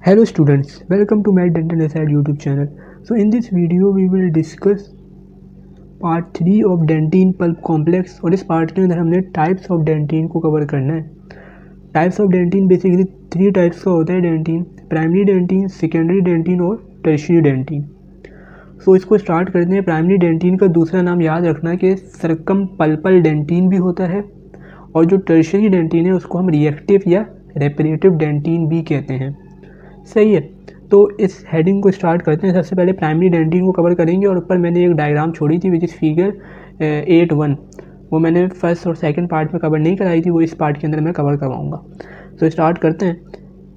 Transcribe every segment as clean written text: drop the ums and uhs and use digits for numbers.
Hello students, welcome to Med Dental Aside YouTube channel. So in this video we will discuss part 3 of dentine pulp complex और इस part के अंदर हमने types of dentin को cover करना है. Types of dentin basically 3 types का होता है dentin. Primary dentin, secondary dentin और टर्शियरी डेंटिन. सो इसको स्टार्ट करते हैं. प्राइमरी डेंटिन का दूसरा नाम याद रखना कि सर्कमपल्पल डेंटिन भी होता है और जो टर्शियरी डेंटिन है उसको हम रिएक्टिव या रेपरेटिव डेंटिन भी कहते हैं. सही है. तो इस हेडिंग को स्टार्ट करते हैं. सबसे पहले प्राइमरी डेंटिन को कवर करेंगे और ऊपर मैंने एक डायग्राम छोड़ी थी विच इज़ फिगर 8.1. वो मैंने फर्स्ट और सेकंड पार्ट में कवर नहीं कराई थी, वो इस पार्ट के अंदर मैं कवर करवाऊंगा. तो स्टार्ट करते हैं.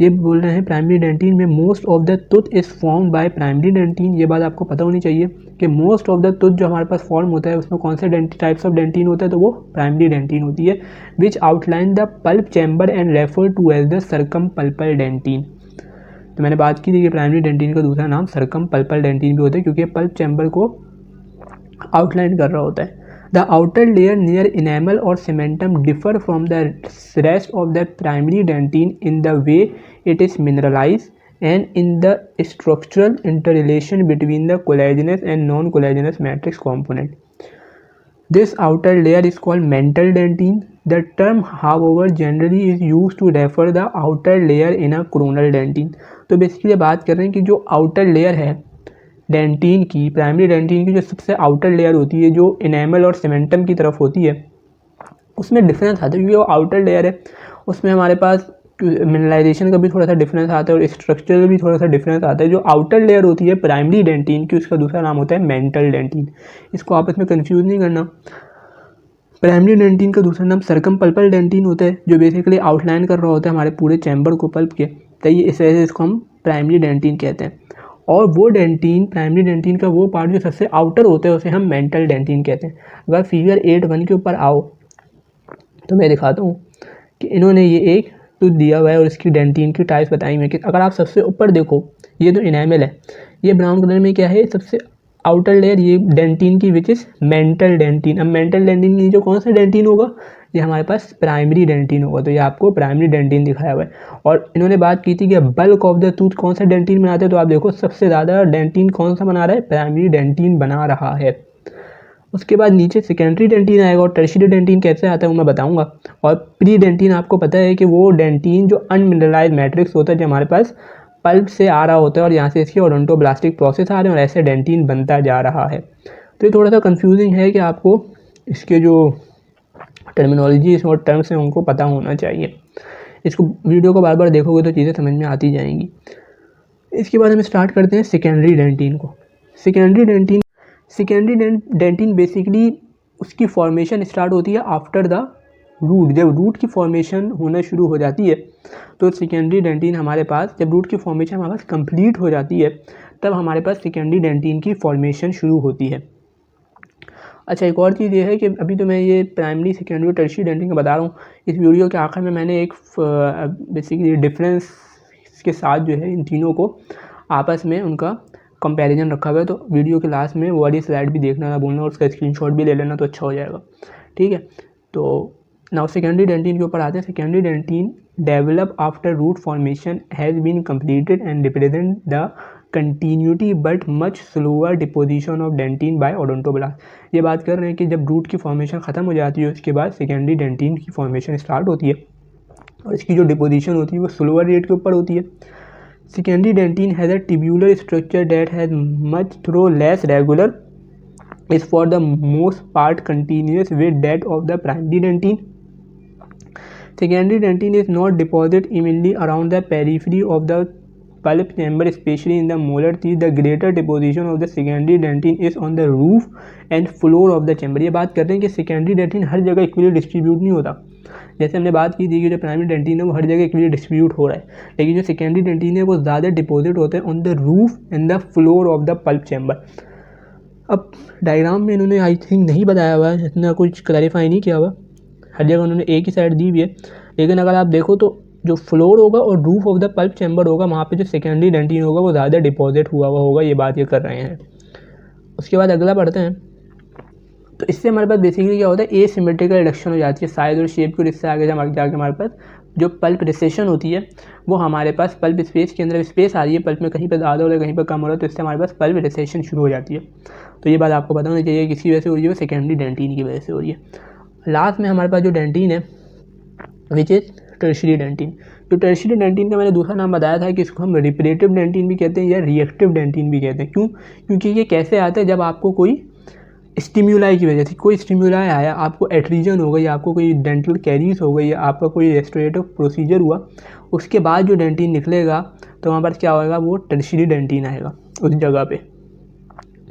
ये बोल रहे हैं प्राइमरी डेंटिन में most of the tooth is form by primary dentin. ये बात आपको पता होनी चाहिए कि मोस्ट ऑफ द टूथ जो हमारे पास फॉर्म होता है उसमें कौन से टाइप्स ऑफ डेंटिन होता है, तो वो प्राइमरी डेंटिन होती है which outline the pulp chamber and refer to as the circumpulpal dentin. तो मैंने बात की थी कि प्राइमरी डेंटिन का दूसरा नाम सर्कमपल्पल डेंटिन भी होता है क्योंकि पल्प चैम्बर को आउटलाइन कर रहा होता है. The outer layer near enamel और cementum differ from the rest of the primary dentin in the way it is mineralize and in the structural interrelation between the collagenous and non collagenous matrix component. This outer layer is called mental dentine. The term, however, generally is used to refer the outer layer in a coronal dentine. तो basically बात कर रहे हैं कि जो outer layer है dentin की, primary dentin की जो सबसे आउटर लेयर होती है जो इनेमल और सीमेंटम की तरफ होती है, उसमें डिफरेंस आता है क्योंकि वो आउटर लेयर है. उसमें हमारे पास मिनरलाइजेशन का भी थोड़ा सा डिफरेंस आता है और स्ट्रक्चर भी थोड़ा सा डिफरेंस आता है. जो आउटर लेयर होती है प्राइमरी डेंटिन की, उसका दूसरा नाम होता है मेंटल डेंटिन. इसको आपस में कंफ्यूज नहीं करना. प्राइमरी डेंटिन का दूसरा नाम सर्कमपल्पल डेंटिन होता है जो बेसिकली आउटलाइन कर रहा होता है हमारे पूरे चैम्बर को पल्प के. तो ये इस वजह से इसको हम प्राइमरी डेंटिन कहते हैं. और वो डेंटिन, प्राइमरी डेंटिन का वो पार्ट जो सबसे आउटर होता है उसे हम मेंटल डेंटिन कहते हैं. अगर फिगर 8.1 के ऊपर आओ तो मैं दिखाता हूँ कि इन्होंने ये एक टूथ दिया हुआ है और इसकी डेंटिन की टाइप्स बताई हुई है. कि अगर आप सबसे ऊपर देखो, ये जो इनेमल है ये ब्राउन कलर में क्या है, सबसे आउटर लेयर ये डेंटिन की विच इज़ मेंटल डेंटिन. अब मेंटल डेंटिन की जो कौन सा डेंटिन होगा, ये हमारे पास प्राइमरी डेंटिन होगा. तो ये आपको प्राइमरी डेंटिन दिखाया हुआ है. और इन्होंने बात की थी कि बल्क ऑफ द टूथ कौन सा डेंटिन बनाते हैं, तो आप देखो सबसे ज़्यादा डेंटिन कौन सा बना रहा है, प्राइमरी डेंटिन बना रहा है. उसके बाद नीचे सेकेंडरी डेंटिन आएगा और टर्शियरी डेंटिन कैसे आता है वो मैं बताऊंगा. और प्री डेंटिन आपको पता है कि वो डेंटिन जो अनमिनरलाइज मैट्रिक्स होता है जो हमारे पास पल्प से आ रहा होता है और यहाँ से इसकी ओडोंटोब्लास्टिक प्रोसेस आ रहे हैं और ऐसे डेंटिन बनता जा रहा है. तो ये थोड़ा सा कंफ्यूजिंग है कि आपको इसके जो टर्मिनोलॉजी और टर्म्स हैं उनको पता होना चाहिए. इसको वीडियो को बार बार देखोगे तो चीज़ें समझ में आती जाएंगी. इसके बाद हम स्टार्ट करते हैं सेकेंडरी डेंटिन को. सेकेंडरी डेंटिन बेसिकली उसकी फॉर्मेशन स्टार्ट होती है आफ्टर द रूट. जब रूट की फॉर्मेशन होना शुरू हो जाती है तो सेकेंडरी डेंटिन हमारे पास, जब रूट की फॉर्मेशन हमारे पास कंप्लीट हो जाती है तब हमारे पास सेकेंडरी डेंटिन की फॉर्मेशन शुरू होती है. अच्छा, एक और चीज़ ये है कि अभी तो मैं ये प्राइमरी, सेकेंडरी और टर्शियरी डेंटिन का बता रहा हूँ. इस वीडियो के आखिर में मैंने एक बेसिकली डिफरेंस के साथ जो है इन तीनों को आपस में उनका कंपैरिजन रखा हुआ है. तो वीडियो के लास्ट में वो वाली स्लाइड भी देखना ना भूलना और उसका स्क्रीनशॉट भी ले लेना तो अच्छा हो जाएगा. ठीक है. तो नाउ सेकेंडरी डेंटिन के ऊपर आते हैं. Secondary dentin develop after root formation has been completed and represent the continuity but much slower deposition of dentin by odontoblast. ये बात कर रहे हैं कि जब रूट की फॉर्मेशन ख़त्म हो जाती है उसके बाद सेकेंडरी डेंटिन की फॉर्मेशन स्टार्ट होती है और इसकी जो डिपोजिशन होती है वो स्लोअर रेट के ऊपर होती है. Secondary dentin has a tubular structure that has much though less regular, is for the most part continuous with that of the primary dentin. Secondary dentin is not deposited evenly around the periphery of the pulp chamber, especially in the molar teeth. The greater deposition of the secondary dentin is on the roof and floor of the chamber. ये बात कर रहे हैं कि secondary dentin हर जगह equally distribute नहीं होता. जैसे हमने बात की थी कि जो प्राइमरी डेंटिन है वो हर जगह इक्वली डिस्ट्रीब्यूट हो रहा है, लेकिन जो सेकेंडरी डेंटिन है वो ज़्यादा डिपॉजिट होते हैं on the roof and the floor of the pulp chamber. अब डायग्राम में इन्होंने आई थिंक नहीं बताया हुआ है, इतना कुछ क्लैरिफाई नहीं किया हुआ. हर जगह उन्होंने एक ही साइड दी हुई है, लेकिन अगर आप देखो तो जो फ्लोर होगा और roof of the pulp chamber होगा वहाँ पर जो सेकेंडरी डेंटिन होगा वो ज़्यादा डिपॉजिट हुआ होगा. ये बात ये कर रहे हैं. उसके बाद अगला पढ़ते हैं. तो इससे हमारे पास बेसिकली क्या होता है, एसिमेट्रिकल रिडक्शन हो जाती है साइज और शेप की, और इससे आगे जाके हमारे पास जो पल्प रिसेशन होती है वो हमारे पास पल्प स्पेस के अंदर स्पेस आ रही है, पल्प में कहीं पर ज़्यादा हो रहा है कहीं पर कम हो रहा है, तो इससे हमारे पास पल्प रिसेशन शुरू हो जाती है। तो ये बात आपको पता होनी चाहिए किसी वजह से हो रही है, वो सेकेंडरी डेंटिन की वजह से हो रही है। लास्ट में हमारे पास जो डेंटिन है विच इज़ टर्शियरी डेंटिन। तो टर्शियरी डेंटिन का मैंने दूसरा नाम बताया था कि इसको हम रिपरेटिव डेंटिन भी कहते हैं या रिएक्टिव डेंटिन भी कहते हैं। क्यों? क्योंकि ये कैसे आता है, जब आपको कोई स्टिम्युलाई की वजह से कोई स्टिम्युलाई आया, आपको एट्रीजन हो गई, या आपको कोई डेंटल कैरीज हो गई, या आपका कोई रेस्टोरेटिव प्रोसीजर हुआ, उसके बाद जो डेंटिन निकलेगा तो वहाँ पर क्या होगा, वो टर्शियरी डेंटिन आएगा उस जगह पे।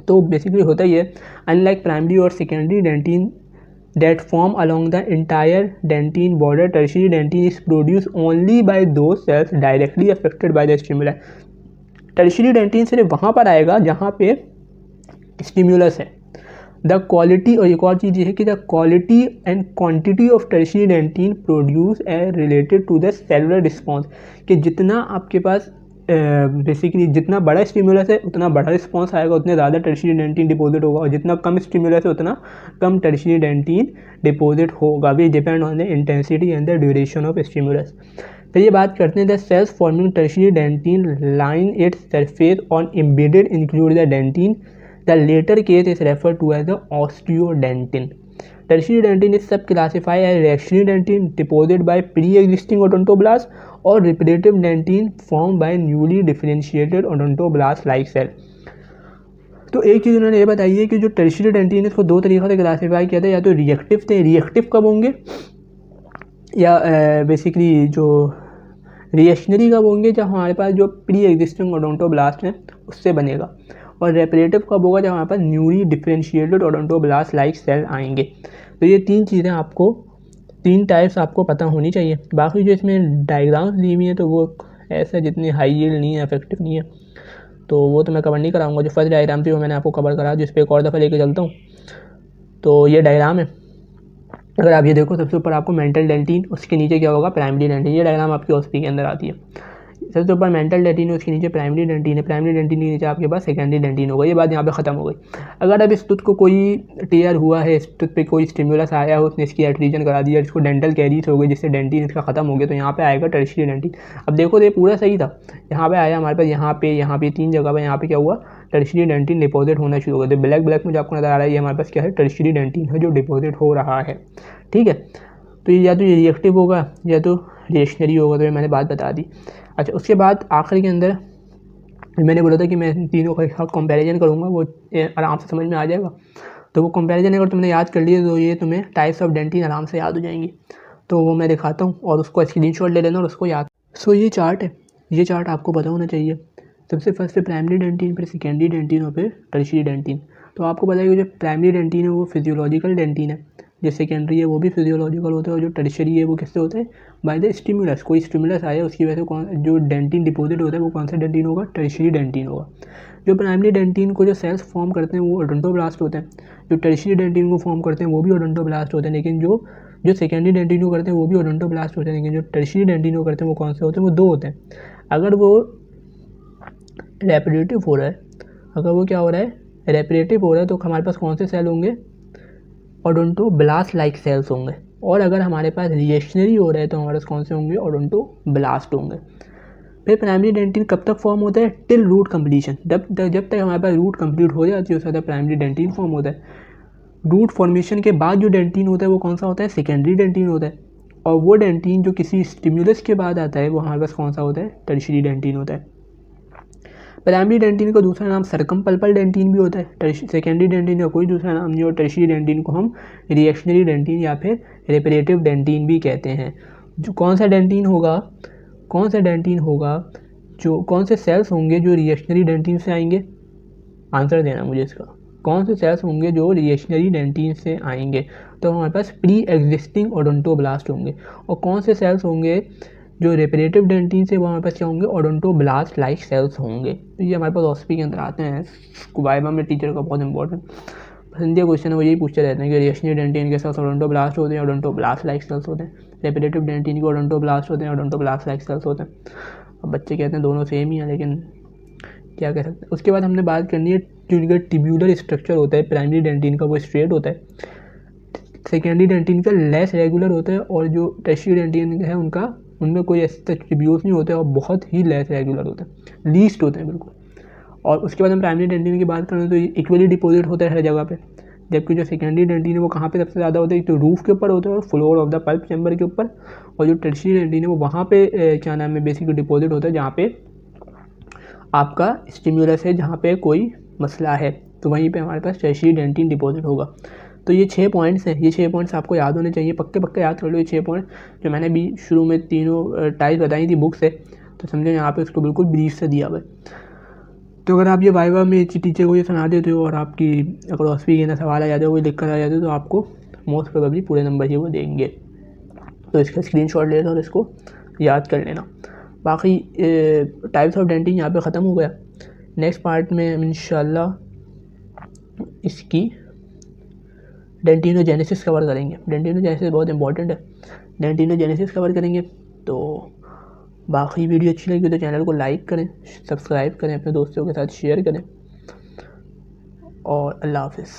तो बेसिकली होता ही है, अनलाइक प्राइमरी और secondary dentin that form along the entire dentine border, tertiary dentine is produced only by those cells directly affected by the stimuli। tertiary dentine सिर्फ वहाँ पर आएगा जहाँ पे स्टिम्युलस है। द क्वालिटी, और एक और चीज़ ये है कि the quality and quantity of tertiary dentin produce a related to the cellular response, कि जितना आपके पास बेसिकली जितना बड़ा स्टिमुलस है उतना बड़ा रिस्पॉन्स आएगा, उतने ज़्यादा टर्शियरी डेंटिन डिपॉजिट होगा, और जितना कम स्टिमुलस है उतना कम टर्शियरी डेंटिन डिपॉजिट होगा। We depend on the intensity and the duration of stimulus. तो ये बात करते हैं the cells forming tertiary dentin line its surface on embedded include the dentin. The latter case is refer to as the osteodentin. Tertiary dentin is sub classified as reactionary dentin deposit by pre existing odontoblast और reparative dentin form by newly differentiated odontoblast like cell. तो एक चीज़ उन्होंने ये बताई है कि जो tertiary dentin है इसको दो तरीक़ों से क्लासीफाई किया था, या तो रिएक्टिव थे, रिएक्टिव कब होंगे, या बेसिकली जो रिएक्शनरी कब होंगे, जब हमारे पास जो प्री एग्जिस्टिंग ओडोंटोब्लास्ट है उससे बनेगा, और रेपरेटिव कब होगा, जब हमारे पास newly differentiated odontoblast like cell आएंगे। तो ये तीन चीज़ें आपको, तीन टाइप्स आपको पता होनी चाहिए। बाकी जो इसमें डायग्राम्स दी हुई है तो वो ऐसा जितनी हाई यील्ड नहीं है, इफेक्टिव नहीं है, तो वो तो मैं कवर नहीं कराऊंगा। जो फर्स्ट डायग्राम थी वो मैंने आपको कवर करा, जिस पर एक और दफ़ा लेके चलता हूँ। तो ये डायग्राम है, अगर आप ये देखो सबसे ऊपर आपको मेंटल डेंटिन, उसके नीचे क्या होगा, प्राइमरी डेंटिन। ये डायग्राम आपकी OSP के अंदर आती है। सबसे ऊपर मेंटल डेंटिन है, उसके नीचे प्राइमरी डेंटिन है, प्राइमरी डेंटिन के नीचे आपके पास सेकेंडरी डेंटिन होगा। ये बात यहाँ पे ख़त्म हो गई। अगर अब इस टूथ को कोई टेयर हुआ है, इस टूथ पे कोई स्टिमुलस आया हो, उसने इसकी एट्रीजन करा दिया, इसको डेंटल कैरीज हो गई, जिससे डेंटिन इसका ख़त्म हो गया, तो यहाँ पे आएगा टर्शियरी डेंटिन। अब देखो तो ये पूरा सही था, यहाँ पे आया हमारे पास, यहाँ पे तीन जगह पर, यहाँ पे क्या हुआ, टर्शियरी डेंटिन डिपॉजिट होना शुरू हो गया। तो ब्लैक में जो आपको नजर आ रहा है ये हमारे पास क्या है, टर्शियरी डेंटिन है जो डिपॉजिट हो रहा है। ठीक है, तो ये या तो ये रिएक्टिव होगा या तो रिएक्शनरी होगा, तो ये मैंने बात बता दी। अच्छा, उसके बाद आखिर के अंदर मैंने बोला था कि मैं तीनों का साथ कंपैरिजन करूँगा, वो आराम से समझ में आ जाएगा। तो वो कंपैरिजन अगर तुमने याद कर लिए तो ये तुम्हें टाइप्स ऑफ डेंटिन आराम से याद हो जाएंगी। तो वो मैं दिखाता हूँ और उसको स्क्रीनशॉट ले लेना और उसको याद। सो ये चार्ट है, ये चार्ट आपको पता होना चाहिए। सबसे फर्स्ट पे प्राइमरी डेंटिन, फिर सेकेंडरी डेंटिन और फिर टर्शियरी डेंटिन। तो आपको पता है कि जो प्राइमरी डेंटिन है वो फिजियोलॉजिकल डेंटिन है, जो सेकेंडरी है वो भी फिजियोलॉजिकल होता है, और जो टर्शियरी है वो किससे होता है, बाय द स्टिमुलस। कोई स्टिमुलस आया उसकी वजह से कौन जो डेंटिन डिपॉजिट होता है वो कौन सा डेंटिन होगा, टर्शियरी डेंटिन होगा। जो प्राइमरी डेंटिन को जो सेल्स फॉर्म करते हैं वो ओडोंटोब्लास्ट होते हैं, जो टर्शियरी डेंटिन को फॉर्म करते हैं वो भी ओडोंटोब्लास्ट होते हैं, लेकिन जो सेकेंडरी डेंटिन को करते हैं वो भी ओडोंटोब्लास्ट होते हैं, लेकिन जो टर्शियरी डेंटिन को करते हैं वो कौन से होते हैं, वो दो होते हैं। अगर वो रेपरेटिव हो रहा है, अगर वो क्या हो रहा है, रेपरेटिव हो रहा है, तो हमारे पास कौन से सेल होंगे, ओडोंटोब्लास्ट लाइक सेल्स होंगे। और अगर हमारे पास रिएक्शनरी हो रहा है तो हमारे पास कौन से होंगे, ओडोंटोब्लास्ट होंगे। फिर प्राइमरी डेंटिन कब तक फॉर्म होता है, टिल रूट कंप्लीशन। जब तक हमारे पास रूट कंप्लीट हो जाती है उसके बाद प्राइमरी डेंटिन फॉर्म होता है। रूट फॉर्मेशन के बाद जो डेंटिन होता है वो कौन सा होता है, सेकेंडरी डेंटिन होता है। और वो डेंटिन जो किसी स्टिमुलस के बाद आता है वो हमारे पास कौन सा होता है, टर्शियरी डेंटिन होता है। प्राइमरी डेंटिन का दूसरा नाम सर्कमपल्पल डेंटिन भी होता है। सेकेंडरी डेंटिन का कोई दूसरा नाम नहीं, और टर्शियरी डेंटिन को हम रिएक्शनरी डेंटिन या फिर रेपरेटिव डेंटिन भी कहते हैं। जो कौन सा डेंटिन होगा, जो कौन से सेल्स होंगे जो रिएक्शनरी डेंटिन से आएंगे, आंसर देना मुझे इसका। कौन से सेल्स होंगे जो रिएक्शनरी डेंटिन से आएंगे, तो हमारे पास प्री एग्जिस्टिंग ओडोंटोब्लास्ट होंगे। और कौन से सेल्स होंगे जो रेपरेटिव डेंटिन से, वो हमारे पास क्या होंगे, ओडोंटोब्लास्ट लाइक सेल्स होंगे। तो ये हमारे पास OSP के अंदर आते हैं। वाइवा में टीचर का बहुत इंपॉर्टेंट पसंदीदा क्वेश्चन है, वो यही पूछते रहते हैं कि रिएक्शनरी डेंटिन के सेल्स ओडोंटोब्लास्ट होते हैं, ओडोंटोब्लास्ट लाइक सेल्स होते हैं। रेपरेटिव डेंटिन के ओडोंटोब्लास्ट होते हैं, ओडोंटोब्लास्ट लाइक सेल्स होते हैं। अब बच्चे कहते हैं दोनों सेम ही है, लेकिन क्या कह सकते हैं। उसके बाद हमने बात करनी है जो इनका टिब्यूलर स्ट्रक्चर होता है, प्राइमरी डेंटिन का वो स्ट्रेट होता है, सेकेंडरी डेंटिन का लेस रेगुलर होता है, और जो टर्शियरी डेंटिन है उनका उनमें कोई ऐसे ट्रिब्यूट्स नहीं होते और बहुत ही लेस रेगुलर होते हैं, लीस्ट होते हैं बिल्कुल। और उसके बाद हम प्राइमरी डेंटिन की बात करें तो इक्वली डिपॉजिट होता है हर जगह पे, जबकि जो सेकेंडरी डेंटिन है वो कहाँ पे सबसे ज़्यादा होता है, तो रूफ के ऊपर होता है और floor of the pulp chamber के ऊपर। और जो टर्शियरी डेंटिन है वो वहाँ पे क्या नाम है बेसिकली डिपॉजिट होता है जहाँ पे आपका स्टिम्युलस है, जहाँ पे कोई मसला है, तो वहीं पे हमारे पास टर्शियरी डेंटिन डिपॉजिट होगा। तो ये 6 पॉइंट्स हैं, ये 6 पॉइंट्स आपको याद होने चाहिए, पक्के याद कर लो ये 6 पॉइंट जो मैंने भी शुरू में तीनों टाइप बताई थी बुक से। तो समझो यहाँ पे उसको बिल्कुल ब्रीफ से दिया हुआ है। तो अगर आप ये वाइवा में टीचर को ये सुना देते हो और आपकी अक्रोस्फी के ना सवाल आ जाते हो, कोई दिक्कत आ जाती है, तो आपको मोस्ट प्रोबेबली पूरे नंबर ही वो देंगे। तो इसका स्क्रीनशॉट ले लो और इसको याद कर लेना। बाकी टाइप्स ऑफ डेंटिन यहाँ पे ख़त्म हो गया। नेक्स्ट पार्ट में हम इंशाल्लाह इसकी डेंटिनोजेनेसिस कवर करेंगे। डेंटिनोजेनेसिस बहुत इंपॉर्टेंट है, डेंटिनोजेनेसिस कवर करेंगे। तो बाकी वीडियो अच्छी लगी तो चैनल को लाइक करें, सब्सक्राइब करें, अपने दोस्तों के साथ शेयर करें और अल्लाह हाफ़िज़।